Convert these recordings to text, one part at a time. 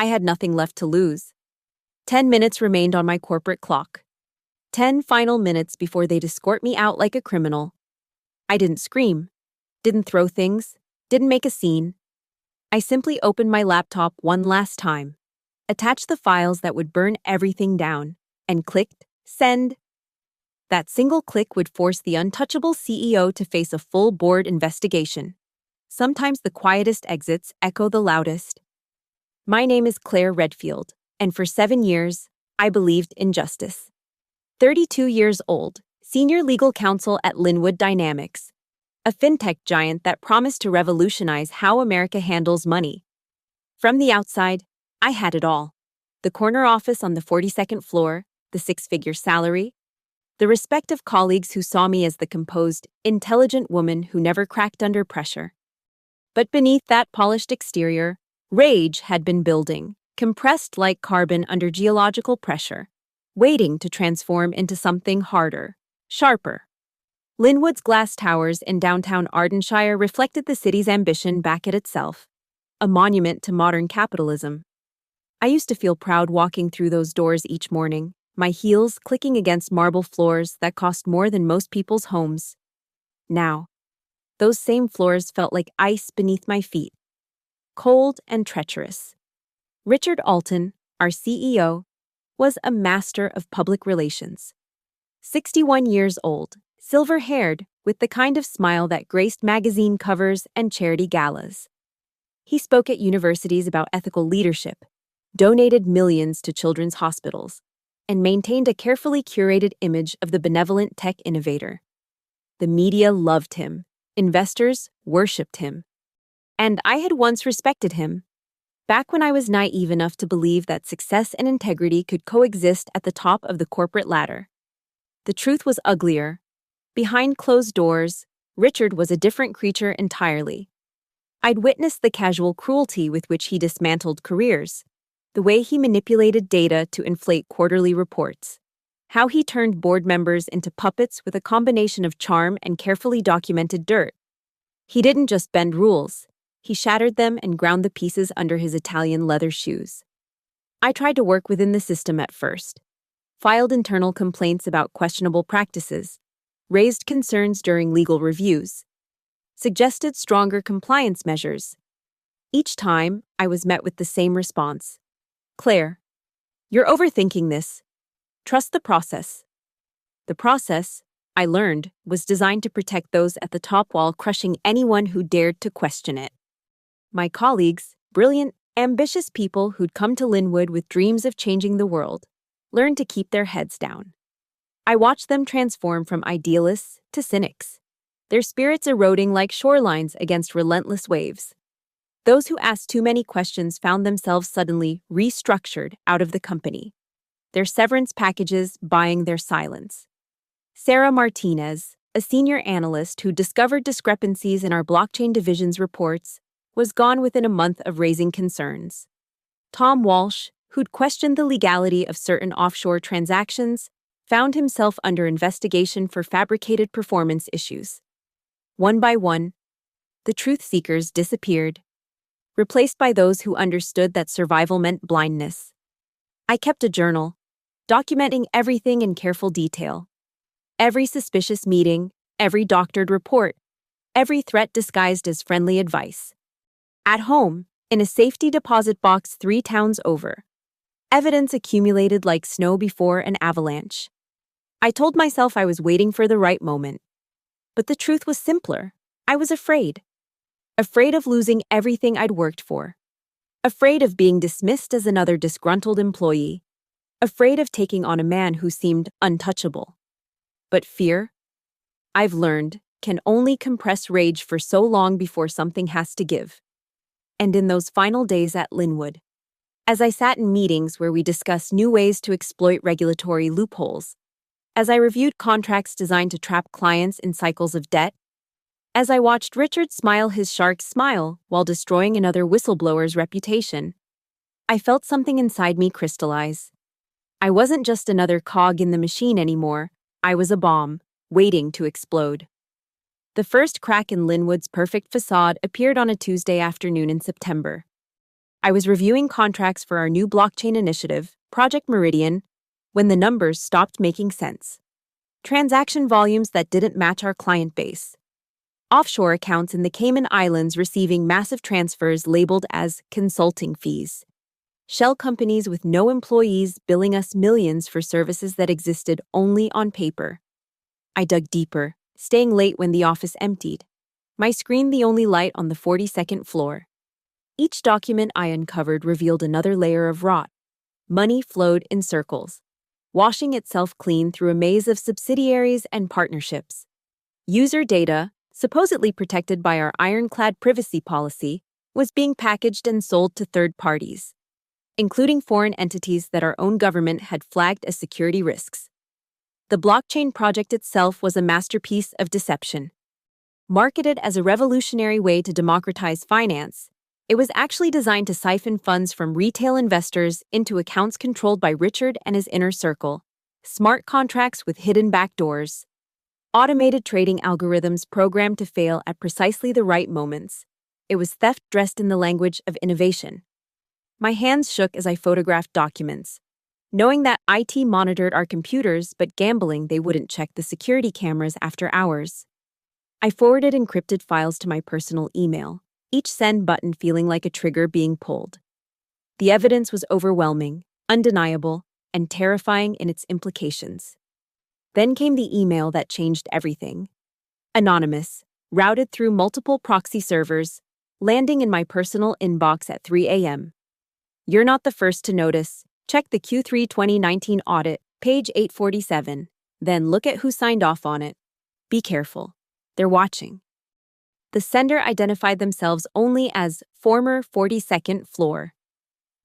I had nothing left to lose. 10 minutes remained on my corporate clock. 10 final minutes before they'd escort me out like a criminal. I didn't scream, didn't throw things, didn't make a scene. I simply opened my laptop one last time, attached the files that would burn everything down, and clicked send. That single click would force the untouchable CEO to face a full board investigation. Sometimes the quietest exits echo the loudest. My name is Claire Redfield, and for 7 years, I believed in justice. 32 years old, senior legal counsel at Linwood Dynamics, a fintech giant that promised to revolutionize how America handles money. From the outside, I had it all. The corner office on the 42nd floor, the six-figure salary, the respect of colleagues who saw me as the composed, intelligent woman who never cracked under pressure. But beneath that polished exterior, rage had been building, compressed like carbon under geological pressure, waiting to transform into something harder, sharper. Linwood's glass towers in downtown Ardenshire reflected the city's ambition back at itself, a monument to modern capitalism. I used to feel proud walking through those doors each morning, my heels clicking against marble floors that cost more than most people's homes. Now, those same floors felt like ice beneath my feet, cold and treacherous. Richard Alton, our CEO, was a master of public relations. 61 years old, silver-haired, with the kind of smile that graced magazine covers and charity galas. He spoke at universities about ethical leadership, donated millions to children's hospitals, and maintained a carefully curated image of the benevolent tech innovator. The media loved him, investors worshipped him, and I had once respected him, back when I was naive enough to believe that success and integrity could coexist at the top of the corporate ladder. The truth was uglier. Behind closed doors, Richard was a different creature entirely. I'd witnessed the casual cruelty with which he dismantled careers, the way he manipulated data to inflate quarterly reports, how he turned board members into puppets with a combination of charm and carefully documented dirt. He didn't just bend rules, he shattered them and ground the pieces under his Italian leather shoes. I tried to work within the system at first, filed internal complaints about questionable practices, raised concerns during legal reviews, suggested stronger compliance measures. Each time, I was met with the same response. Claire, you're overthinking this. Trust the process. The process, I learned, was designed to protect those at the top while crushing anyone who dared to question it. My colleagues, brilliant, ambitious people who'd come to Linwood with dreams of changing the world, learned to keep their heads down. I watched them transform from idealists to cynics, their spirits eroding like shorelines against relentless waves. Those who asked too many questions found themselves suddenly restructured out of the company, their severance packages buying their silence. Sarah Martinez, a senior analyst who discovered discrepancies in our blockchain division's reports, was gone within a month of raising concerns. Tom Walsh, who'd questioned the legality of certain offshore transactions, found himself under investigation for fabricated performance issues. One by one, the truth seekers disappeared, replaced by those who understood that survival meant blindness. I kept a journal, documenting everything in careful detail. Every suspicious meeting, every doctored report, every threat disguised as friendly advice. At home, in a safety deposit box 3 towns over, evidence accumulated like snow before an avalanche. I told myself I was waiting for the right moment. But the truth was simpler. I was afraid. Afraid of losing everything I'd worked for. Afraid of being dismissed as another disgruntled employee. Afraid of taking on a man who seemed untouchable. But fear, I've learned, can only compress rage for so long before something has to give. And in those final days at Linwood, as I sat in meetings where we discussed new ways to exploit regulatory loopholes, as I reviewed contracts designed to trap clients in cycles of debt, as I watched Richard smile his shark smile while destroying another whistleblower's reputation, I felt something inside me crystallize. I wasn't just another cog in the machine anymore, I was a bomb, waiting to explode. The first crack in Linwood's perfect facade appeared on a Tuesday afternoon in September. I was reviewing contracts for our new blockchain initiative, Project Meridian, when the numbers stopped making sense. Transaction volumes that didn't match our client base. Offshore accounts in the Cayman Islands receiving massive transfers labeled as consulting fees. Shell companies with no employees billing us millions for services that existed only on paper. I dug deeper, staying late when the office emptied. My screen the only light on the 42nd floor. Each document I uncovered revealed another layer of rot. Money flowed in circles, washing itself clean through a maze of subsidiaries and partnerships. User data, supposedly protected by our ironclad privacy policy, was being packaged and sold to third parties, including foreign entities that our own government had flagged as security risks. The blockchain project itself was a masterpiece of deception. Marketed as a revolutionary way to democratize finance, it was actually designed to siphon funds from retail investors into accounts controlled by Richard and his inner circle, smart contracts with hidden backdoors, automated trading algorithms programmed to fail at precisely the right moments. It was theft dressed in the language of innovation. My hands shook as I photographed documents, knowing that IT monitored our computers but gambling they wouldn't check the security cameras after hours. I forwarded encrypted files to my personal email, each send button feeling like a trigger being pulled. The evidence was overwhelming, undeniable, and terrifying in its implications. Then came the email that changed everything. Anonymous, routed through multiple proxy servers, landing in my personal inbox at 3 a.m. You're not the first to notice. Check the Q3 2019 audit, page 847. Then look at who signed off on it. Be careful. They're watching. The sender identified themselves only as former 42nd floor.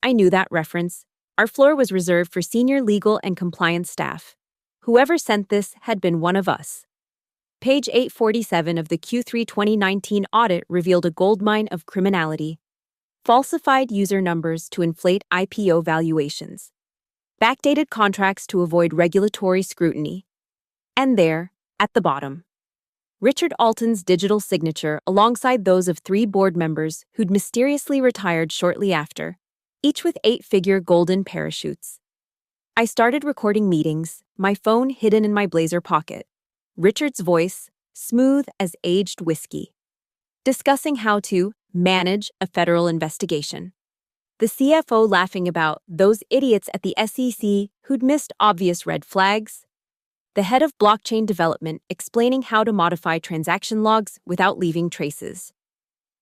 I knew that reference. Our floor was reserved for senior legal and compliance staff. Whoever sent this had been one of us. Page 847 of the Q3 2019 audit revealed a goldmine of criminality. Falsified user numbers to inflate IPO valuations. Backdated contracts to avoid regulatory scrutiny. And there, at the bottom, Richard Alton's digital signature alongside those of 3 board members who'd mysteriously retired shortly after, each with 8-figure golden parachutes. I started recording meetings, my phone hidden in my blazer pocket. Richard's voice, smooth as aged whiskey, discussing how to manage a federal investigation. The CFO laughing about those idiots at the SEC who'd missed obvious red flags. The head of blockchain development explaining how to modify transaction logs without leaving traces.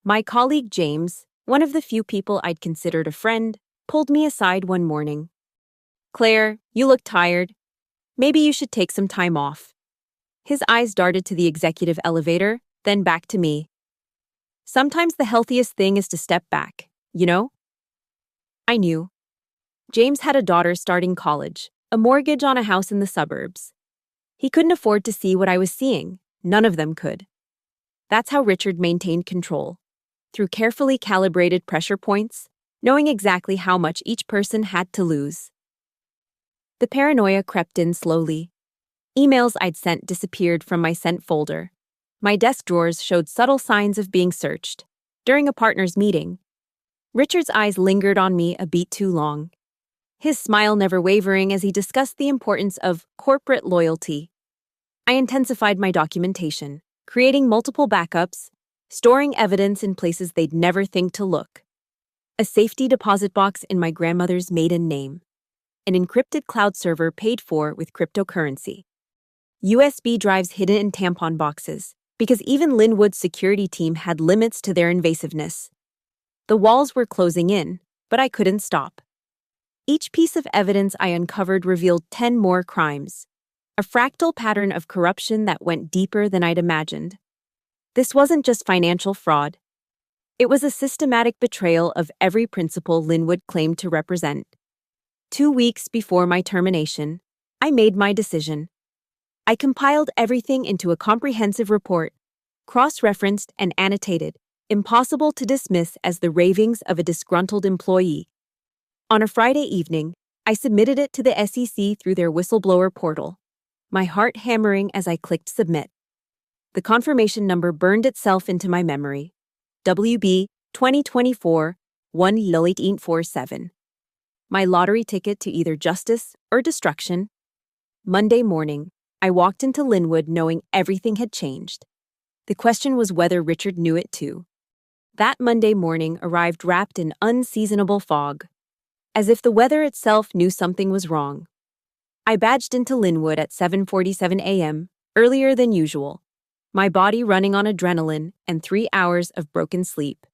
My colleague James, one of the few people I'd considered a friend, pulled me aside one morning. "Claire, you look tired. Maybe you should take some time off." His eyes darted to the executive elevator, then back to me. "Sometimes the healthiest thing is to step back, you know?" I knew. James had a daughter starting college, a mortgage on a house in the suburbs. He couldn't afford to see what I was seeing. None of them could. That's how Richard maintained control, through carefully calibrated pressure points, knowing exactly how much each person had to lose. The paranoia crept in slowly. Emails I'd sent disappeared from my sent folder. My desk drawers showed subtle signs of being searched. During a partners' meeting, Richard's eyes lingered on me a beat too long, his smile never wavering as he discussed the importance of corporate loyalty. I intensified my documentation, creating multiple backups, storing evidence in places they'd never think to look. A safety deposit box in my grandmother's maiden name. An encrypted cloud server paid for with cryptocurrency. USB drives hidden in tampon boxes, because even Linwood's security team had limits to their invasiveness. The walls were closing in, but I couldn't stop. Each piece of evidence I uncovered revealed 10 more crimes, a fractal pattern of corruption that went deeper than I'd imagined. This wasn't just financial fraud. It was a systematic betrayal of every principle Linwood claimed to represent. 2 weeks before my termination, I made my decision. I compiled everything into a comprehensive report, cross-referenced and annotated, impossible to dismiss as the ravings of a disgruntled employee. On a Friday evening, I submitted it to the SEC through their whistleblower portal, my heart hammering as I clicked submit. The confirmation number burned itself into my memory. WB 2024 18847. My lottery ticket to either justice or destruction. Monday morning, I walked into Linwood knowing everything had changed. The question was whether Richard knew it too. That Monday morning arrived wrapped in unseasonable fog, as if the weather itself knew something was wrong. I badged into Linwood at 7:47 a.m., earlier than usual, my body running on adrenaline and 3 hours of broken sleep.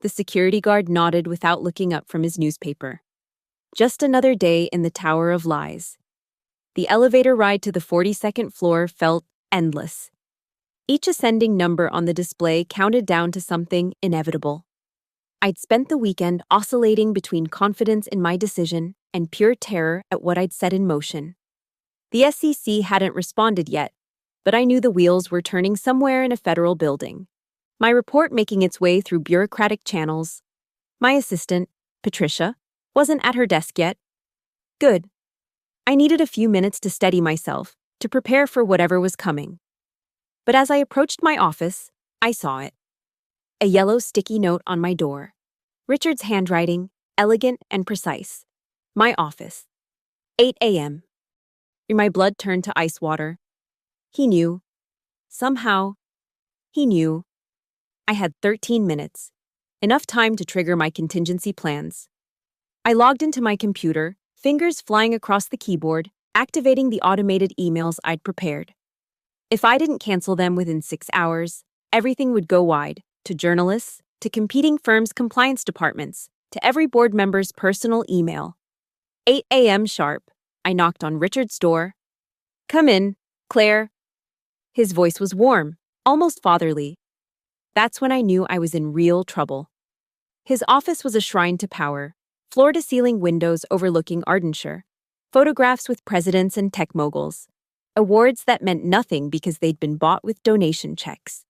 The security guard nodded without looking up from his newspaper. Just another day in the Tower of Lies. The elevator ride to the 42nd floor felt endless. Each ascending number on the display counted down to something inevitable. I'd spent the weekend oscillating between confidence in my decision and pure terror at what I'd set in motion. The SEC hadn't responded yet, but I knew the wheels were turning somewhere in a federal building. My report making its way through bureaucratic channels. My assistant, Patricia, wasn't at her desk yet. Good. I needed a few minutes to steady myself, to prepare for whatever was coming. But as I approached my office, I saw it. A yellow sticky note on my door. Richard's handwriting, elegant and precise. My office. 8 a.m. My blood turned to ice water. He knew. Somehow, he knew. I had 13 minutes. Enough time to trigger my contingency plans. I logged into my computer, fingers flying across the keyboard, activating the automated emails I'd prepared. If I didn't cancel them within 6 hours, everything would go wide, to journalists, to competing firms' compliance departments, to every board member's personal email. 8 a.m. sharp, I knocked on Richard's door. Come in, Claire. His voice was warm, almost fatherly. That's when I knew I was in real trouble. His office was a shrine to power, floor-to-ceiling windows overlooking Ardenshire, photographs with presidents and tech moguls, awards that meant nothing because they'd been bought with donation checks.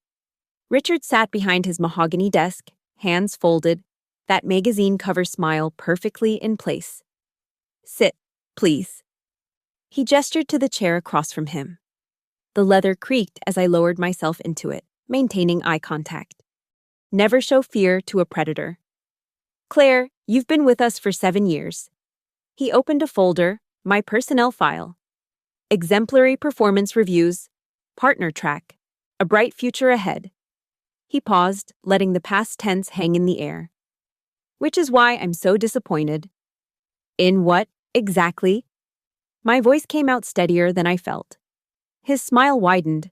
Richard sat behind his mahogany desk, hands folded, that magazine cover smile perfectly in place. Sit, please. He gestured to the chair across from him. The leather creaked as I lowered myself into it, maintaining eye contact. Never show fear to a predator. Claire, you've been with us for 7 years. He opened a folder, my personnel file. Exemplary performance reviews, partner track, a bright future ahead. He paused, letting the past tense hang in the air. Which is why I'm so disappointed. In what, exactly? My voice came out steadier than I felt. His smile widened.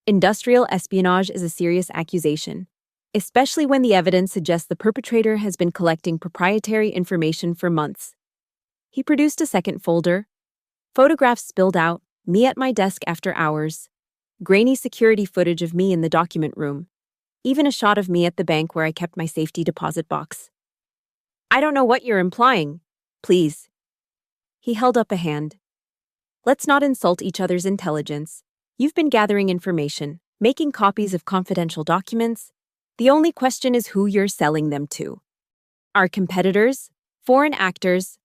Industrial espionage is a serious accusation, especially when the evidence suggests the perpetrator has been collecting proprietary information for months. He produced a second folder. Photographs spilled out, me at my desk after hours. Grainy security footage of me in the document room. Even a shot of me at the bank where I kept my safety deposit box. I don't know what you're implying. Please. He held up a hand. Let's not insult each other's intelligence. You've been gathering information, making copies of confidential documents. The only question is who you're selling them to. Our competitors? Foreign actors?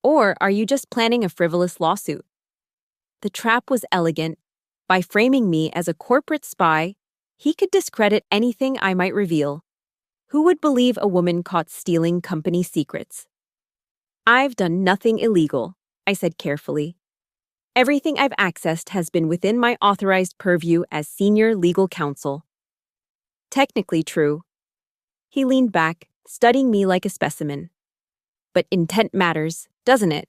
Or are you just planning a frivolous lawsuit? The trap was elegant. By framing me as a corporate spy, he could discredit anything I might reveal. Who would believe a woman caught stealing company secrets? I've done nothing illegal, I said carefully. Everything I've accessed has been within my authorized purview as senior legal counsel. Technically true. He leaned back, studying me like a specimen. But intent matters, doesn't it?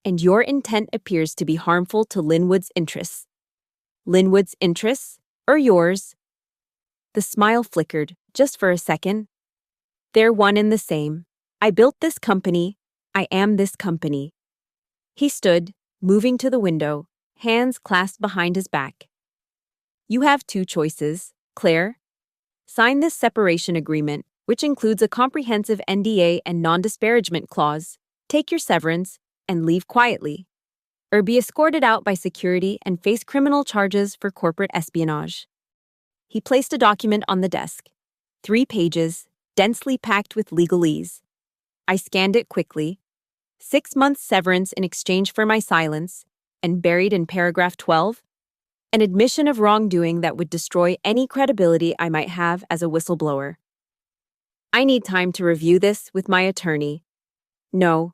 And your intent appears to be harmful to Linwood's interests. Linwood's interests, or yours? The smile flickered, just for a second. They're one and the same. I built this company. I am this company. He stood, moving to the window, hands clasped behind his back. You have 2 choices, Claire. Sign this separation agreement, which includes a comprehensive NDA and non-disparagement clause, take your severance, and leave quietly. Or be escorted out by security and face criminal charges for corporate espionage. He placed a document on the desk. 3 pages, densely packed with legalese. I scanned it quickly. 6 months severance in exchange for my silence, and buried in paragraph 12, an admission of wrongdoing that would destroy any credibility I might have as a whistleblower. I need time to review this with my attorney. No.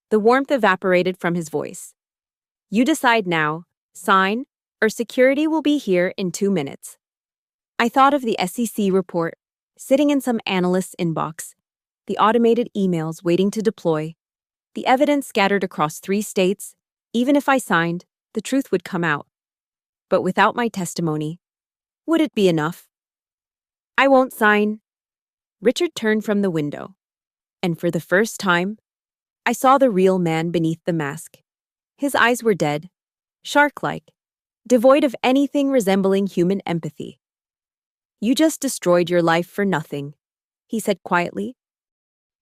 The warmth evaporated from his voice. You decide now, sign, or security will be here in 2 minutes. I thought of the SEC report, sitting in some analyst's inbox, the automated emails waiting to deploy, the evidence scattered across 3 states. Even if I signed, the truth would come out. But without my testimony, would it be enough? I won't sign. Richard turned from the window, and for the first time, I saw the real man beneath the mask. His eyes were dead, shark-like, devoid of anything resembling human empathy. You just destroyed your life for nothing, he said quietly.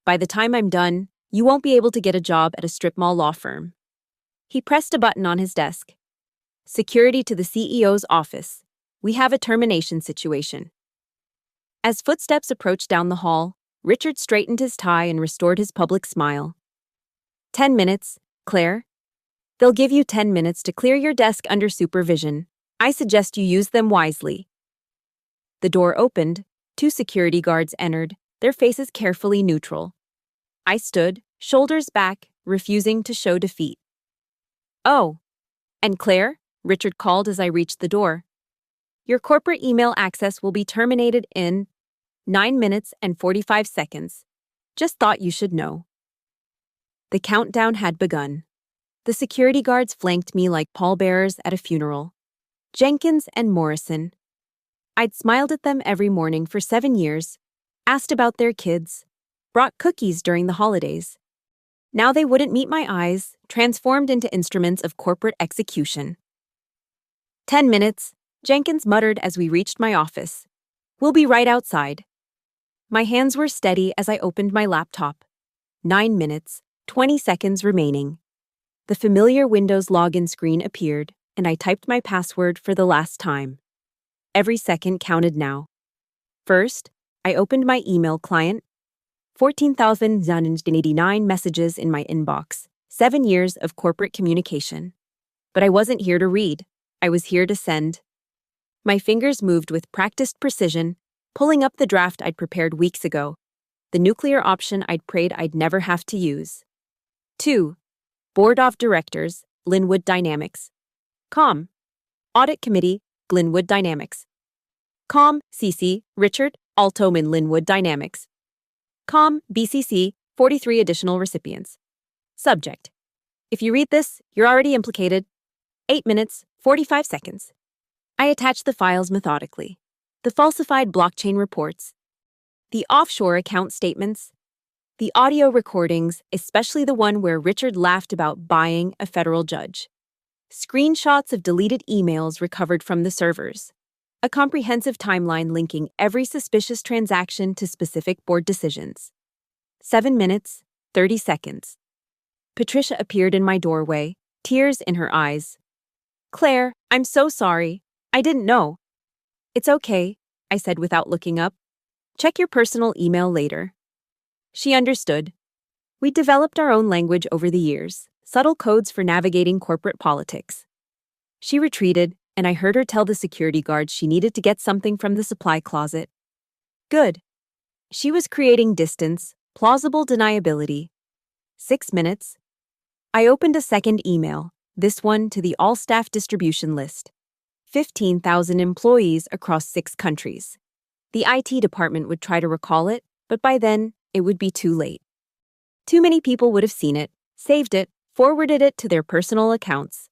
By the time I'm done, you won't be able to get a job at a strip mall law firm. He pressed a button on his desk. Security to the CEO's office. We have a termination situation. As footsteps approached down the hall, Richard straightened his tie and restored his public smile. 10 minutes, Claire. They'll give you 10 minutes to clear your desk under supervision. I suggest you use them wisely. The door opened, 2 security guards entered, their faces carefully neutral. I stood, shoulders back, refusing to show defeat. Oh, and Claire, Richard called as I reached the door. Your corporate email access will be terminated in 9 minutes and 45 seconds. Just thought you should know. The countdown had begun. The security guards flanked me like pallbearers at a funeral. Jenkins and Morrison. I'd smiled at them every morning for 7 years, asked about their kids, brought cookies during the holidays. Now they wouldn't meet my eyes, transformed into instruments of corporate execution. 10 minutes, Jenkins muttered as we reached my office. We'll be right outside. My hands were steady as I opened my laptop. 9 minutes, 20 seconds remaining. The familiar Windows login screen appeared, and I typed my password for the last time. Every second counted now. First, I opened my email client. 14,089 messages in my inbox. 7 years of corporate communication. But I wasn't here to read. I was here to send. My fingers moved with practiced precision, pulling up the draft I'd prepared weeks ago, the nuclear option I'd prayed I'd never have to use. 2. Board of Directors, Linwood Dynamics. Com. Audit Committee, Glenwood Dynamics. Com. CC, Richard, Altoman Linwood Dynamics. Com. BCC, 43 additional recipients. Subject. If you read this, you're already implicated. 8 minutes, 45 seconds. I attached the files methodically. The falsified blockchain reports. The offshore account statements. The audio recordings, especially the one where Richard laughed about buying a federal judge. Screenshots of deleted emails recovered from the servers. A comprehensive timeline linking every suspicious transaction to specific board decisions. 7 minutes, 30 seconds. Patricia appeared in my doorway, tears in her eyes. Claire, I'm so sorry. I didn't know. It's okay, I said without looking up. Check your personal email later. She understood. We developed our own language over the years, subtle codes for navigating corporate politics. She retreated, and I heard her tell the security guards she needed to get something from the supply closet. Good. She was creating distance, plausible deniability. 6 minutes. I opened a second email, this one to the all-staff distribution list. 15,000 employees across 6 countries. The IT department would try to recall it, but by then, it would be too late. Too many people would have seen it, saved it, forwarded it to their personal accounts.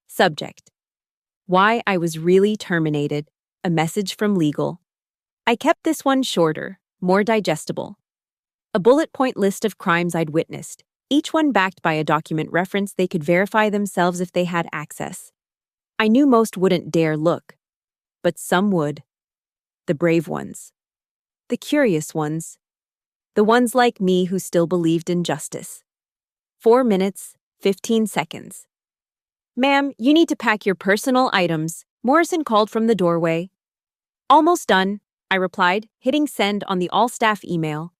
Subject. Why I was really terminated, a message from legal. I kept this one shorter, more digestible. A bullet point list of crimes I'd witnessed, each one backed by a document reference they could verify themselves if they had access. I knew most wouldn't dare look, but some would. The brave ones. The curious ones. The ones like me who still believed in justice. 4 minutes, 15 seconds. Ma'am, you need to pack your personal items, Morrison called from the doorway. Almost done, I replied, hitting send on the all-staff email.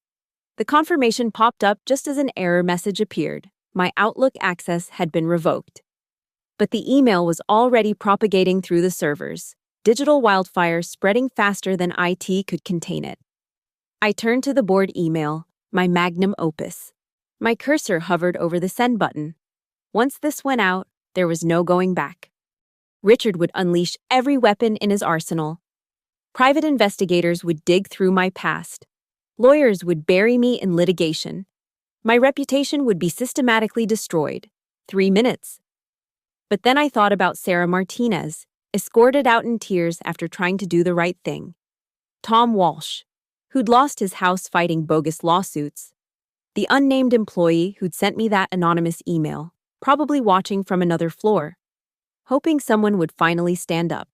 The confirmation popped up just as an error message appeared. My Outlook access had been revoked. But the email was already propagating through the servers, digital wildfire spreading faster than IT could contain it. I turned to the board email, my magnum opus. My cursor hovered over the send button. Once this went out, there was no going back. Richard would unleash every weapon in his arsenal. Private investigators would dig through my past. Lawyers would bury me in litigation. My reputation would be systematically destroyed. 3 minutes. But then I thought about Sarah Martinez, escorted out in tears after trying to do the right thing. Tom Walsh, who'd lost his house fighting bogus lawsuits. The unnamed employee who'd sent me that anonymous email, probably watching from another floor, hoping someone would finally stand up.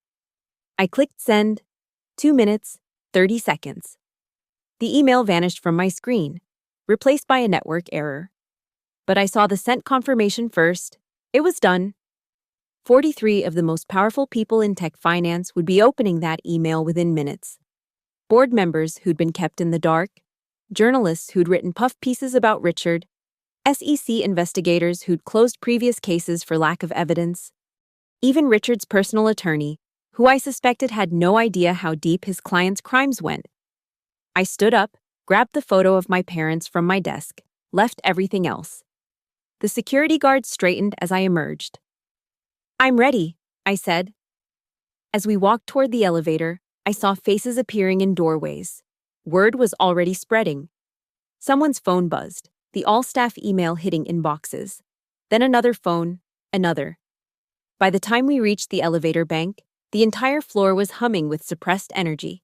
I clicked send. 2 minutes, 30 seconds. The email vanished from my screen, replaced by a network error. But I saw the sent confirmation first. It was done. 43 of the most powerful people in tech finance would be opening that email within minutes. Board members who'd been kept in the dark, journalists who'd written puff pieces about Richard, SEC investigators who'd closed previous cases for lack of evidence, even Richard's personal attorney, who I suspected had no idea how deep his client's crimes went. I stood up, grabbed the photo of my parents from my desk, left everything else. The security guard straightened as I emerged. "I'm ready," I said. As we walked toward the elevator, I saw faces appearing in doorways. Word was already spreading. Someone's phone buzzed, the all-staff email hitting inboxes. Then another phone, another. By the time we reached the elevator bank, the entire floor was humming with suppressed energy.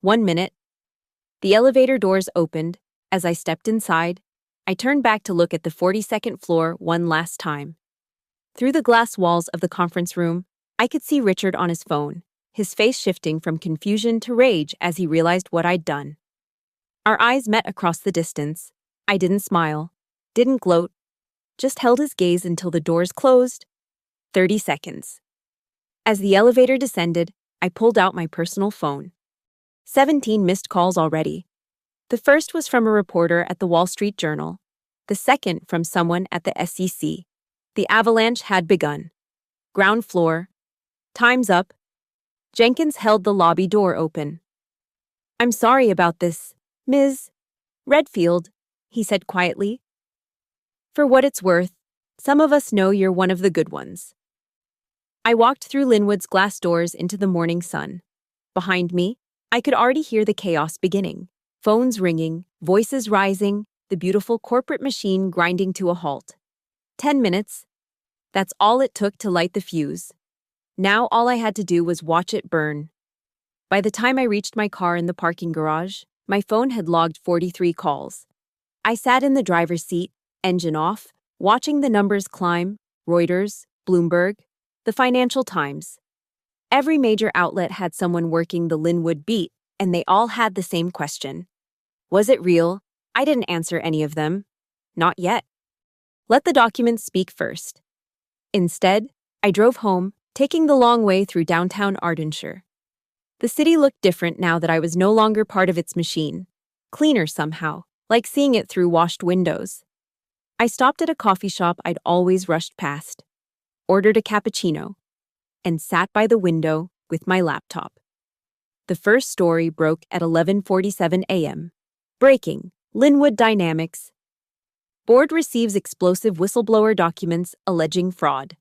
1 minute. The elevator doors opened. As I stepped inside, I turned back to look at the 42nd floor one last time. Through the glass walls of the conference room, I could see Richard on his phone, his face shifting from confusion to rage as he realized what I'd done. Our eyes met across the distance. I didn't smile, didn't gloat, just held his gaze until the doors closed. 30 seconds. As the elevator descended, I pulled out my personal phone. 17 missed calls already. The first was from a reporter at the Wall Street Journal. The second from someone at the SEC. The avalanche had begun. Ground floor. Time's up. Jenkins held the lobby door open. "I'm sorry about this, Ms. Redfield," he said quietly. "For what it's worth, some of us know you're one of the good ones." I walked through Linwood's glass doors into the morning sun. Behind me, I could already hear the chaos beginning. Phones ringing, voices rising, the beautiful corporate machine grinding to a halt. 10 minutes. That's all it took to light the fuse. Now all I had to do was watch it burn. By the time I reached my car in the parking garage, my phone had logged 43 calls. I sat in the driver's seat, engine off, watching the numbers climb. Reuters, Bloomberg, the Financial Times. Every major outlet had someone working the Linwood beat, and they all had the same question. Was it real? I didn't answer any of them. Not yet. Let the documents speak first. Instead, I drove home, taking the long way through downtown Ardenshire. The city looked different now that I was no longer part of its machine. Cleaner somehow, like seeing it through washed windows. I stopped at a coffee shop I'd always rushed past, ordered a cappuccino, and sat by the window with my laptop. The first story broke at 11:47 a.m. Breaking, Linwood Dynamics. Board receives explosive whistleblower documents alleging fraud.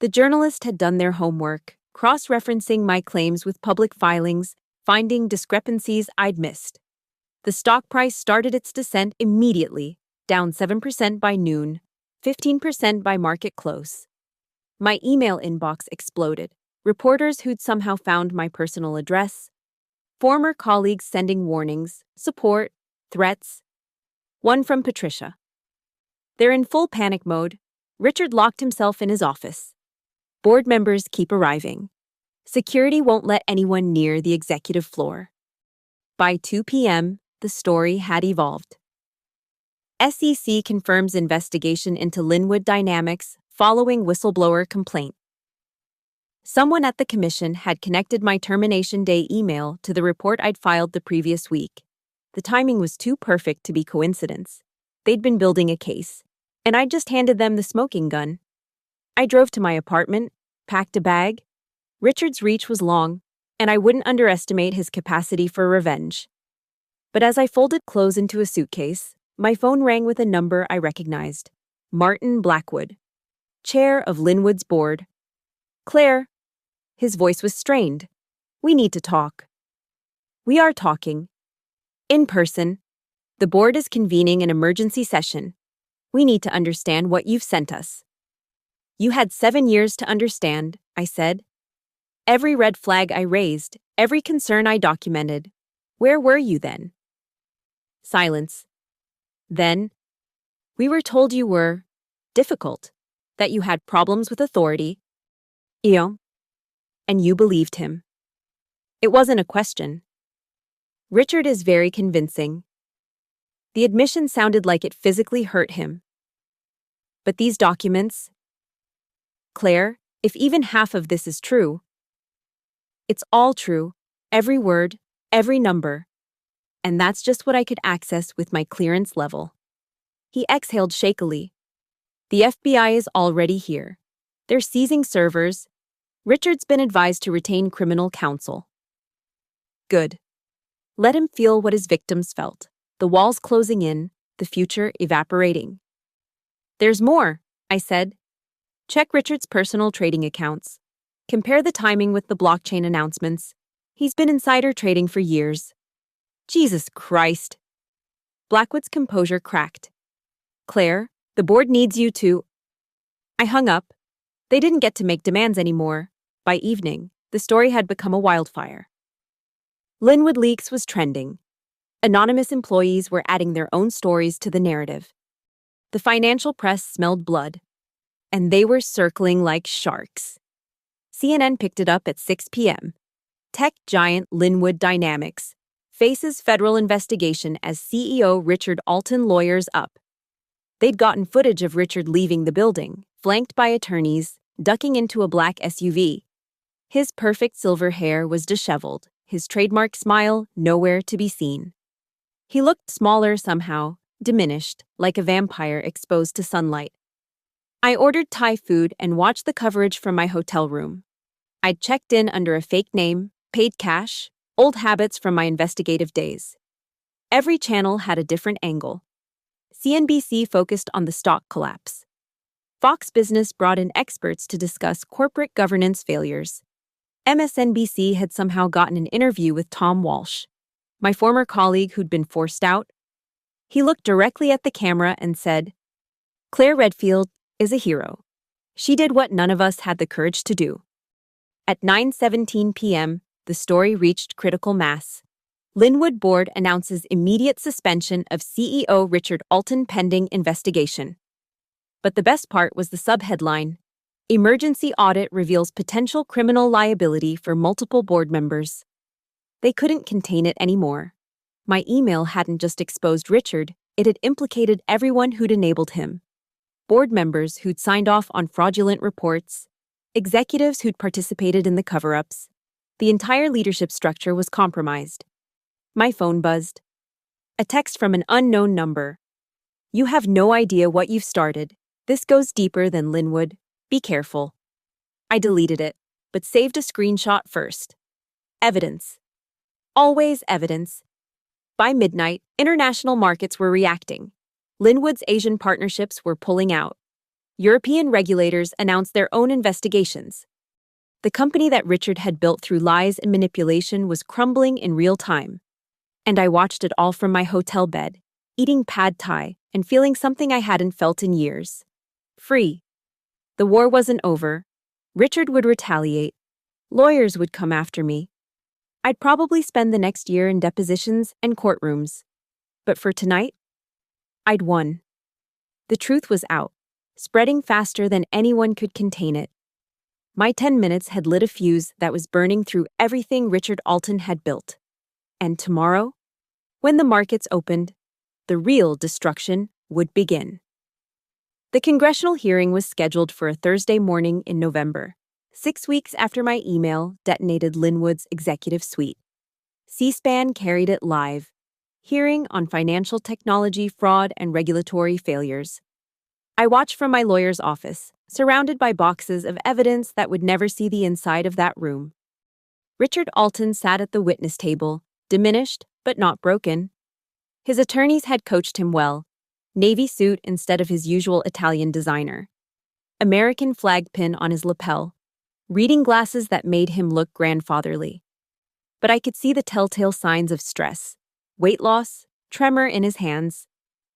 The journalist had done their homework, cross-referencing my claims with public filings, finding discrepancies I'd missed. The stock price started its descent immediately, down 7% by noon, 15% by market close. My email inbox exploded. Reporters who'd somehow found my personal address. Former colleagues sending warnings, support, threats. One from Patricia. They're in full panic mode. Richard locked himself in his office. Board members keep arriving. Security won't let anyone near the executive floor. By 2 p.m., the story had evolved. SEC confirms investigation into Linwood Dynamics following whistleblower complaint. Someone at the commission had connected my termination day email to the report I'd filed the previous week. The timing was too perfect to be coincidence. They'd been building a case, and I'd just handed them the smoking gun. I drove to my apartment, packed a bag. Richard's reach was long, and I wouldn't underestimate his capacity for revenge. But as I folded clothes into a suitcase, my phone rang with a number I recognized. Martin Blackwood, chair of Linwood's board. Claire. His voice was strained. We need to talk. We are talking. In person. The board is convening an emergency session. We need to understand what you've sent us. You had 7 years to understand, I said. Every red flag I raised, every concern I documented. Where were you then? Silence. Then, we were told you were difficult, that you had problems with authority. And you believed him. It wasn't a question. Richard is very convincing. The admission sounded like it physically hurt him. But these documents, Claire, if even half of this is true, it's all true, every word, every number. And that's just what I could access with my clearance level. He exhaled shakily. The FBI is already here. They're seizing servers. Richard's been advised to retain criminal counsel. Good. Let him feel what his victims felt. The walls closing in, the future evaporating. There's more, I said. Check Richard's personal trading accounts. Compare the timing with the blockchain announcements. He's been insider trading for years. Jesus Christ. Blackwood's composure cracked. Claire, the board needs you to... I hung up. They didn't get to make demands anymore. By evening, the story had become a wildfire. Linwood Leaks was trending. Anonymous employees were adding their own stories to the narrative. The financial press smelled blood. And they were circling like sharks. CNN picked it up at 6 p.m. Tech giant Linwood Dynamics faces federal investigation as CEO Richard Alton lawyers up. They'd gotten footage of Richard leaving the building, flanked by attorneys, ducking into a black SUV. His perfect silver hair was disheveled, his trademark smile nowhere to be seen. He looked smaller somehow, diminished, like a vampire exposed to sunlight. I ordered Thai food and watched the coverage from my hotel room. I'd checked in under a fake name, paid cash, old habits from my investigative days. Every channel had a different angle. CNBC focused on the stock collapse. Fox Business brought in experts to discuss corporate governance failures. MSNBC had somehow gotten an interview with Tom Walsh, my former colleague who'd been forced out. He looked directly at the camera and said, Claire Redfield is a hero. She did what none of us had the courage to do. At 9:17 p.m., the story reached critical mass. Linwood Board announces immediate suspension of CEO Richard Alton pending investigation. But the best part was the subheadline, Emergency Audit Reveals Potential Criminal Liability for Multiple Board Members. They couldn't contain it anymore. My email hadn't just exposed Richard, it had implicated everyone who'd enabled him. Board members who'd signed off on fraudulent reports, executives who'd participated in the cover-ups. The entire leadership structure was compromised. My phone buzzed. A text from an unknown number. You have no idea what you've started. This goes deeper than Linwood. Be careful. I deleted it, but saved a screenshot first. Evidence. Always evidence. By midnight, international markets were reacting. Linwood's Asian partnerships were pulling out. European regulators announced their own investigations. The company that Richard had built through lies and manipulation was crumbling in real time. And I watched it all from my hotel bed, eating pad thai and feeling something I hadn't felt in years. Free. The war wasn't over. Richard would retaliate. Lawyers would come after me. I'd probably spend the next year in depositions and courtrooms. But for tonight, I'd won. The truth was out, spreading faster than anyone could contain it. My 10 minutes had lit a fuse that was burning through everything Richard Alton had built. And tomorrow, when the markets opened, the real destruction would begin. The congressional hearing was scheduled for a Thursday morning in November, 6 weeks after my email detonated Linwood's executive suite. C-SPAN carried it live, hearing on financial technology fraud and regulatory failures. I watched from my lawyer's office, surrounded by boxes of evidence that would never see the inside of that room. Richard Alton sat at the witness table, diminished but not broken. His attorneys had coached him well. Navy suit instead of his usual Italian designer. American flag pin on his lapel. Reading glasses that made him look grandfatherly. But I could see the telltale signs of stress. Weight loss, tremor in his hands,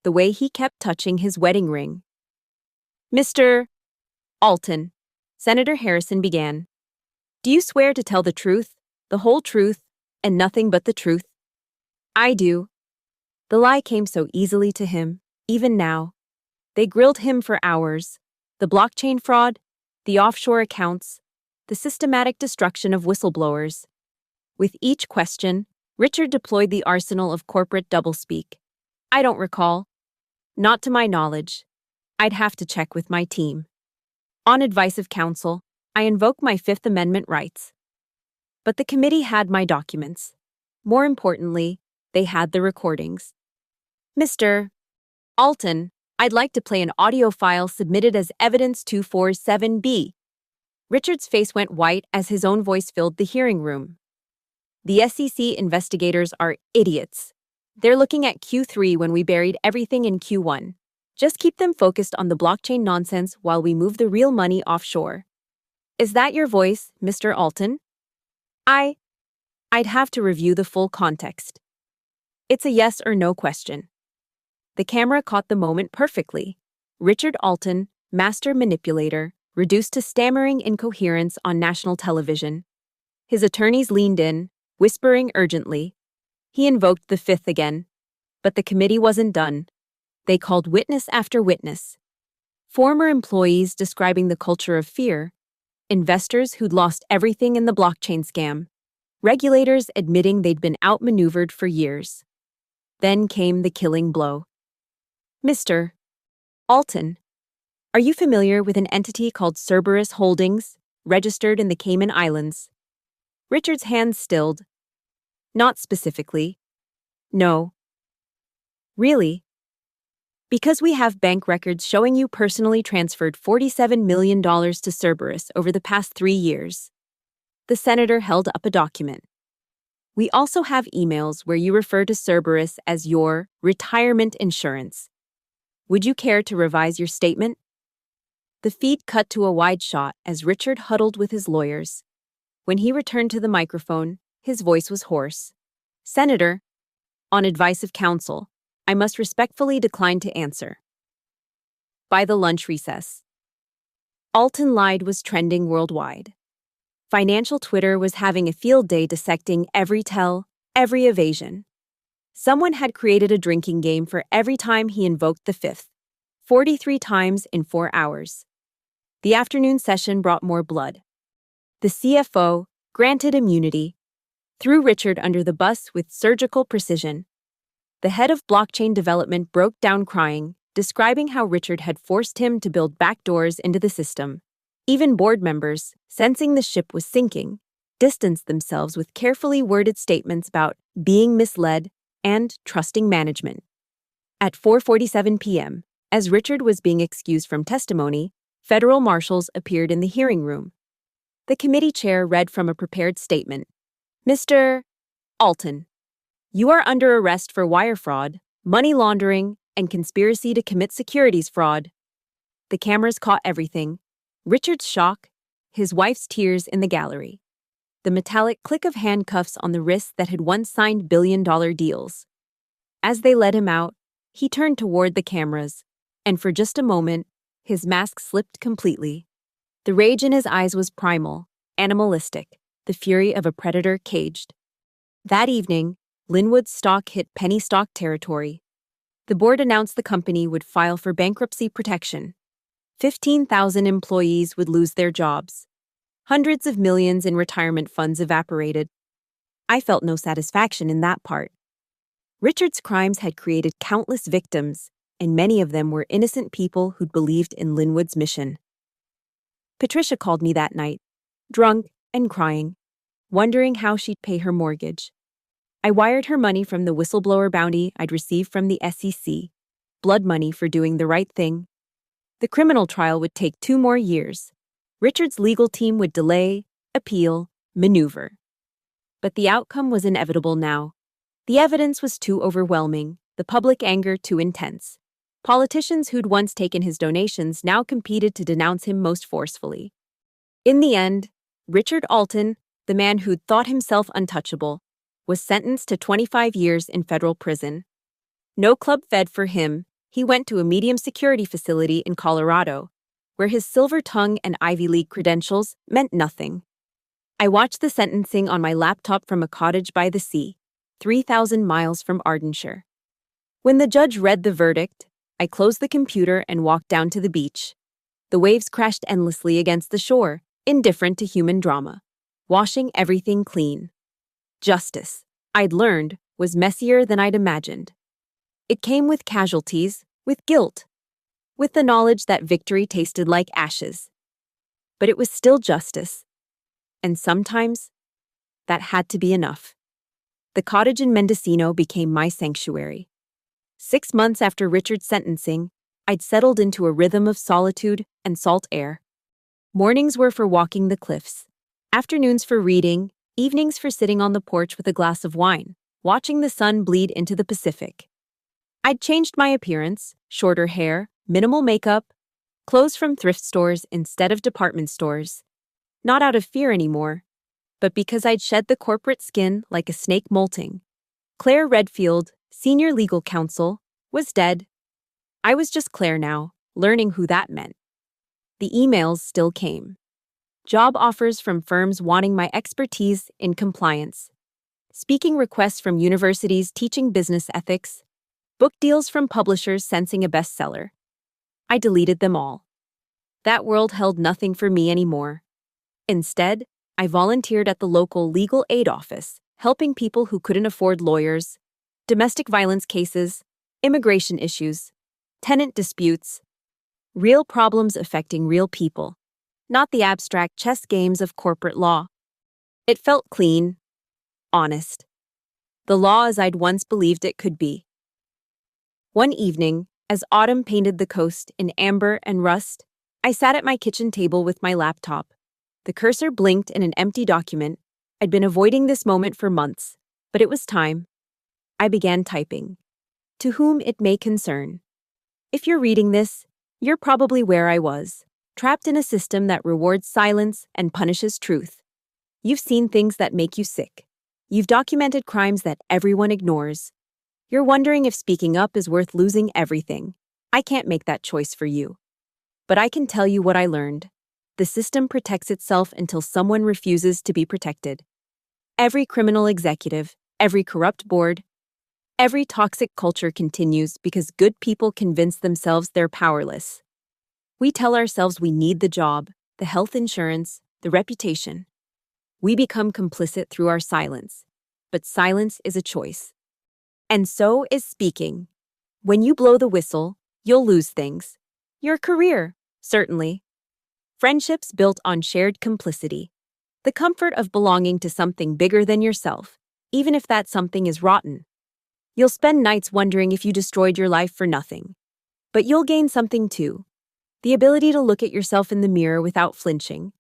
the way he kept touching his wedding ring. Mr. Alton, Senator Harrison began. Do you swear to tell the truth, the whole truth, and nothing but the truth? I do. The lie came so easily to him, even now. They grilled him for hours. The blockchain fraud, the offshore accounts, the systematic destruction of whistleblowers. With each question, Richard deployed the arsenal of corporate doublespeak. I don't recall. Not to my knowledge. I'd have to check with my team. On advice of counsel, I invoke my Fifth Amendment rights. But the committee had my documents. More importantly, they had the recordings. Mr. Alton, I'd like to play an audio file submitted as Evidence 247B. Richard's face went white as his own voice filled the hearing room. The SEC investigators are idiots. They're looking at Q3 when we buried everything in Q1. Just keep them focused on the blockchain nonsense while we move the real money offshore. Is that your voice, Mr. Alton? I'd have to review the full context. It's a yes or no question. The camera caught the moment perfectly. Richard Alton, master manipulator, reduced to stammering incoherence on national television. His attorneys leaned in, whispering urgently. He invoked the Fifth again. But the committee wasn't done. They called witness after witness. Former employees describing the culture of fear, investors who'd lost everything in the blockchain scam, regulators admitting they'd been outmaneuvered for years. Then came the killing blow. Mr. Alton, are you familiar with an entity called Cerberus Holdings, registered in the Cayman Islands? Richard's hands stilled. Not specifically. No. Really? Because we have bank records showing you personally transferred $47 million to Cerberus over the past 3 years. The senator held up a document. We also have emails where you refer to Cerberus as your retirement insurance. Would you care to revise your statement? The feed cut to a wide shot as Richard huddled with his lawyers. When he returned to the microphone, his voice was hoarse. Senator, on advice of counsel, I must respectfully decline to answer. By the lunch recess. Alton lied was trending worldwide. Financial Twitter was having a field day dissecting every tell, every evasion. Someone had created a drinking game for every time he invoked the Fifth, 43 times in 4 hours. The afternoon session brought more blood. The CFO, granted immunity, threw Richard under the bus with surgical precision. The head of blockchain development broke down crying, describing how Richard had forced him to build backdoors into the system. Even board members, sensing the ship was sinking, distanced themselves with carefully worded statements about being misled and trusting management. At 4:47 p.m., as Richard was being excused from testimony, federal marshals appeared in the hearing room. The committee chair read from a prepared statement. Mr. Alton, you are under arrest for wire fraud, money laundering, and conspiracy to commit securities fraud. The cameras caught everything. Richard's shock, his wife's tears in the gallery, the metallic click of handcuffs on the wrists that had once signed billion-dollar deals. As they led him out, he turned toward the cameras, and for just a moment, his mask slipped completely. The rage in his eyes was primal, animalistic, the fury of a predator caged. That evening, Linwood's stock hit penny stock territory. The board announced the company would file for bankruptcy protection. 15,000 employees would lose their jobs. Hundreds of millions in retirement funds evaporated. I felt no satisfaction in that part. Richard's crimes had created countless victims, and many of them were innocent people who'd believed in Linwood's mission. Patricia called me that night, drunk and crying, wondering how she'd pay her mortgage. I wired her money from the whistleblower bounty I'd received from the SEC, blood money for doing the right thing. The criminal trial would take 2 more years. Richard's legal team would delay, appeal, maneuver. But the outcome was inevitable now. The evidence was too overwhelming. the public anger too intense. Politicians who'd once taken his donations now competed to denounce him most forcefully. In the end, Richard Alton, the man who'd thought himself untouchable, was sentenced to 25 years in federal prison. No club fed for him. He went to a medium security facility in Colorado, where his silver tongue and Ivy League credentials meant nothing. I watched the sentencing on my laptop from a cottage by the sea, 3,000 miles from Ardenshire. When the judge read the verdict, I closed the computer and walked down to the beach. The waves crashed endlessly against the shore, indifferent to human drama, washing everything clean. Justice, I'd learned, was messier than I'd imagined. It came with casualties, with guilt, with the knowledge that victory tasted like ashes. But it was still justice. And sometimes, that had to be enough. The cottage in Mendocino became my sanctuary. 6 months after Richard's sentencing, I'd settled into a rhythm of solitude and salt air. Mornings were for walking the cliffs, afternoons for reading, evenings for sitting on the porch with a glass of wine, watching the sun bleed into the Pacific. I'd changed my appearance, shorter hair, minimal makeup, clothes from thrift stores instead of department stores. Not out of fear anymore, but because I'd shed the corporate skin like a snake molting. Claire Redfield, senior legal counsel, was dead. I was just Claire now, learning who that meant. The emails still came. Job offers from firms wanting my expertise in compliance. Speaking requests from universities teaching business ethics. Book deals from publishers sensing a bestseller. I deleted them all. That world held nothing for me anymore. Instead, I volunteered at the local legal aid office, helping people who couldn't afford lawyers, domestic violence cases, immigration issues, tenant disputes, real problems affecting real people, not the abstract chess games of corporate law. It felt clean, honest. The law as I'd once believed it could be. One evening, as autumn painted the coast in amber and rust, I sat at my kitchen table with my laptop. The cursor blinked in an empty document. I'd been avoiding this moment for months, but it was time. I began typing. To whom it may concern. If you're reading this, you're probably where I was, trapped in a system that rewards silence and punishes truth. You've seen things that make you sick. You've documented crimes that everyone ignores. You're wondering if speaking up is worth losing everything. I can't make that choice for you. But I can tell you what I learned. The system protects itself until someone refuses to be protected. Every criminal executive, every corrupt board, every toxic culture continues because good people convince themselves they're powerless. We tell ourselves we need the job, the health insurance, the reputation. We become complicit through our silence. But silence is a choice. And so is speaking. When you blow the whistle, you'll lose things. Your career, certainly. Friendships built on shared complicity. The comfort of belonging to something bigger than yourself, even if that something is rotten. You'll spend nights wondering if you destroyed your life for nothing. But you'll gain something too. The ability to look at yourself in the mirror without flinching.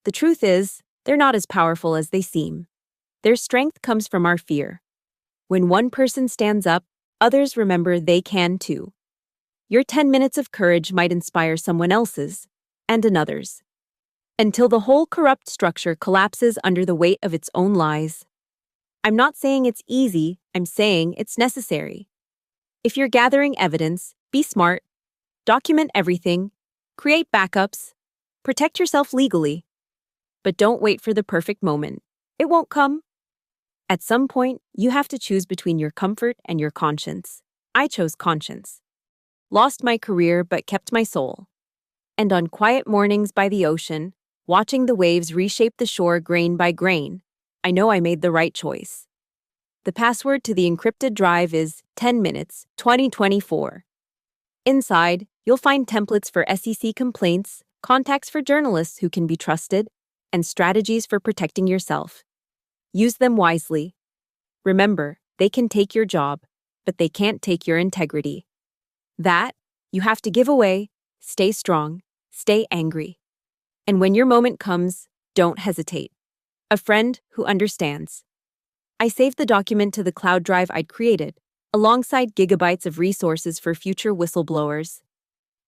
The truth is, they're not as powerful as they seem. Their strength comes from our fear. When one person stands up, others remember they can too. Your 10 minutes of courage might inspire someone else's, and another's. Until the whole corrupt structure collapses under the weight of its own lies. I'm not saying it's easy, I'm saying it's necessary. If you're gathering evidence, be smart. Document everything. Create backups. Protect yourself legally. But don't wait for the perfect moment. It won't come. At some point, you have to choose between your comfort and your conscience. I chose conscience. Lost my career but kept my soul. And on quiet mornings by the ocean, watching the waves reshape the shore grain by grain, I know I made the right choice. The password to the encrypted drive is 10 minutes 2024. Inside, you'll find templates for SEC complaints, contacts for journalists who can be trusted, and strategies for protecting yourself. Use them wisely. Remember, they can take your job, but they can't take your integrity. That, you have to give away. Stay strong, stay angry. And when your moment comes, don't hesitate. A friend who understands. I saved the document to the cloud drive I'd created, alongside gigabytes of resources for future whistleblowers.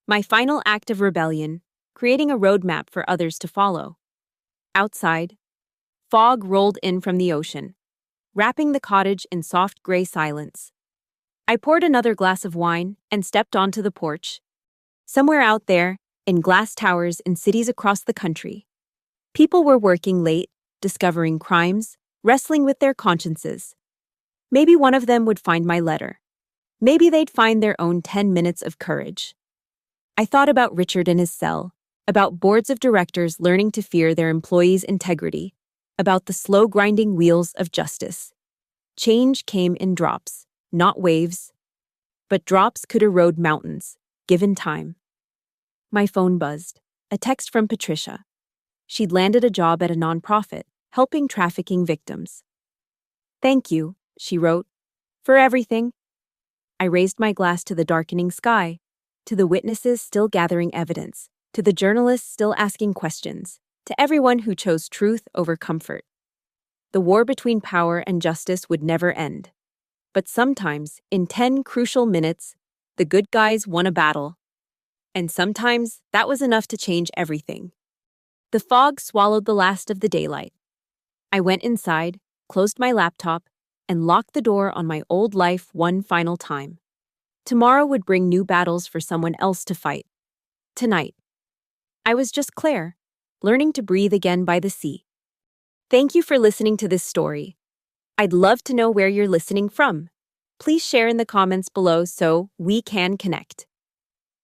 My final act of rebellion, creating a roadmap for others to follow. Outside, fog rolled in from the ocean, wrapping the cottage in soft gray silence. I poured another glass of wine and stepped onto the porch. Somewhere out there, in glass towers in cities across the country, people were working late, discovering crimes, wrestling with their consciences. Maybe one of them would find my letter. Maybe they'd find their own 10 minutes of courage. I thought about Richard in his cell, about boards of directors learning to fear their employees' integrity, about the slow grinding wheels of justice. Change came in drops, not waves. But drops could erode mountains, given time. My phone buzzed. A text from Patricia. She'd landed a job at a nonprofit, helping trafficking victims. "Thank you," she wrote, "for everything." I raised my glass to the darkening sky, to the witnesses still gathering evidence, to the journalists still asking questions, to everyone who chose truth over comfort. The war between power and justice would never end. But sometimes, in 10 crucial minutes, the good guys won a battle. And sometimes, that was enough to change everything. The fog swallowed the last of the daylight. I went inside, closed my laptop, and locked the door on my old life one final time. Tomorrow would bring new battles for someone else to fight. Tonight, I was just Claire, learning to breathe again by the sea. Thank you for listening to this story. I'd love to know where you're listening from. Please share in the comments below so we can connect.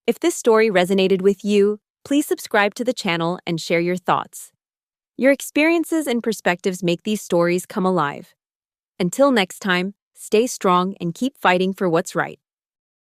If this story resonated with you, please subscribe to the channel and share your thoughts. Your experiences and perspectives make these stories come alive. Until next time, stay strong and keep fighting for what's right.